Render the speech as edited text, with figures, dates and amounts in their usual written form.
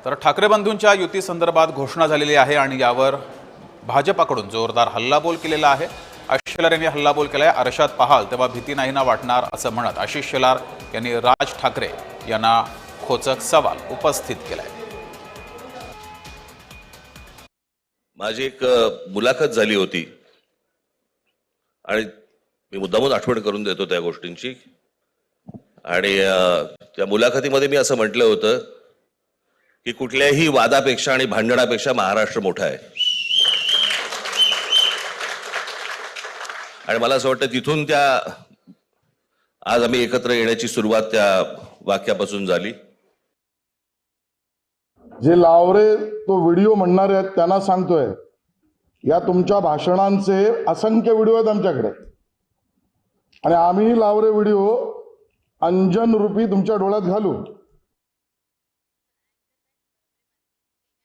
तर ठाकरे बंधूंच्या युती संदर्भात घोषणा झालेली आहे आणि यावर भाजपाकडून जोरदार हल्लाबोल केलेला आहे। आशिष शेलार यांनी हल्लाबोल केलाय। आरशात पाहाल तेव्हा भीती नाही ना वाटणार असं म्हणत आशिष शेलार यांनी राज ठाकरे यांना खोचक सवाल उपस्थित केलाय। माझी एक मुलाखत झाली होती आणि मी मुद्दामून आठवण करून देतो त्या गोष्टींची। आणि त्या मुलाखतीमध्ये मी असं म्हटलं होतं की कुठल्याही वादापेक्षा आणि भांडणापेक्षा महाराष्ट्र मोठा आहे। आणि मला असं वाटतं तिथून त्या आज आम्ही एकत्र येण्याची सुरुवात त्या वाक्यापासून झाली। जे लावरे तो व्हिडिओ म्हणणारे आहेत त्यांना सांगतोय, या तुमच्या भाषणांचे असंख्य व्हिडिओ आहेत आमच्याकडे आणि आम्ही लावरे व्हिडिओ अंजन रूपी तुमच्या डोळ्यात घालू।